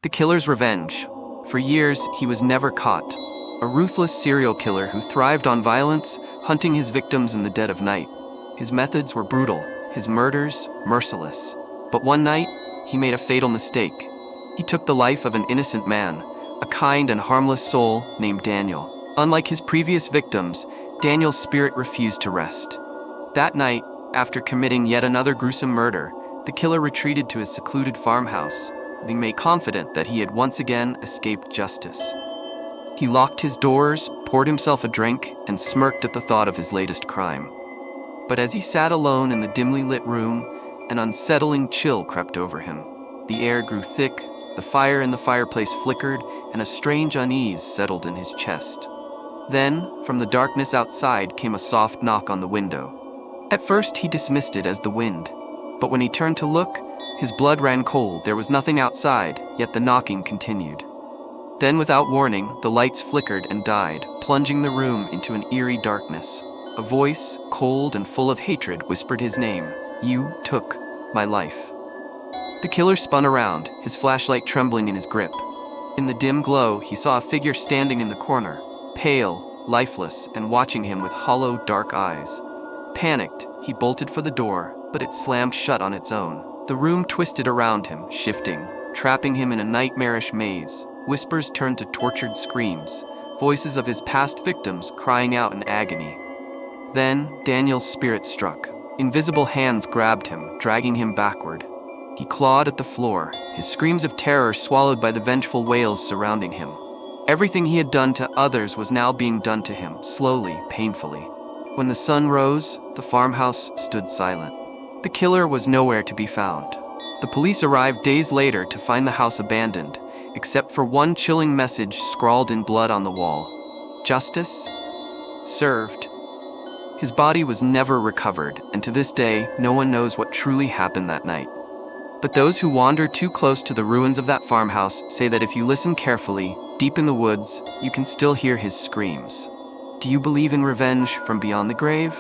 The killer's revenge. For years, he was never caught. A ruthless serial killer who thrived on violence, hunting his victims in the dead of night. His methods were brutal, his murders merciless. But one night, he made a fatal mistake. He took the life of an innocent man, a kind and harmless soul named Daniel. Unlike his previous victims, Daniel's spirit refused to rest. That night, after committing yet another gruesome murder, the killer retreated to his secluded farmhouse, being made confident that he had once again escaped justice. He locked his doors, poured himself a drink, and smirked at the thought of his latest crime. But as he sat alone in the dimly lit room, an unsettling chill crept over him. The air grew thick, the fire in the fireplace flickered, and a strange unease settled in his chest. Then, from the darkness outside came a soft knock on the window. At first, he dismissed it as the wind, but when he turned to look, his blood ran cold. There was nothing outside, yet the knocking continued. Then, without warning, the lights flickered and died, plunging the room into an eerie darkness. A voice, cold and full of hatred, whispered his name. "You took my life." The killer spun around, his flashlight trembling in his grip. In the dim glow, he saw a figure standing in the corner, pale, lifeless, and watching him with hollow, dark eyes. Panicked, he bolted for the door, but it slammed shut on its own. The room twisted around him, shifting, trapping him in a nightmarish maze. Whispers turned to tortured screams, voices of his past victims crying out in agony. Then, Daniel's spirit struck. Invisible hands grabbed him, dragging him backward. He clawed at the floor, his screams of terror swallowed by the vengeful wails surrounding him. Everything he had done to others was now being done to him, slowly, painfully. When the sun rose, the farmhouse stood silent. The killer was nowhere to be found. The police arrived days later to find the house abandoned, except for one chilling message scrawled in blood on the wall. Justice served. His body was never recovered, and to this day, no one knows what truly happened that night. But those who wander too close to the ruins of that farmhouse say that if you listen carefully, deep in the woods, you can still hear his screams. Do you believe in revenge from beyond the grave?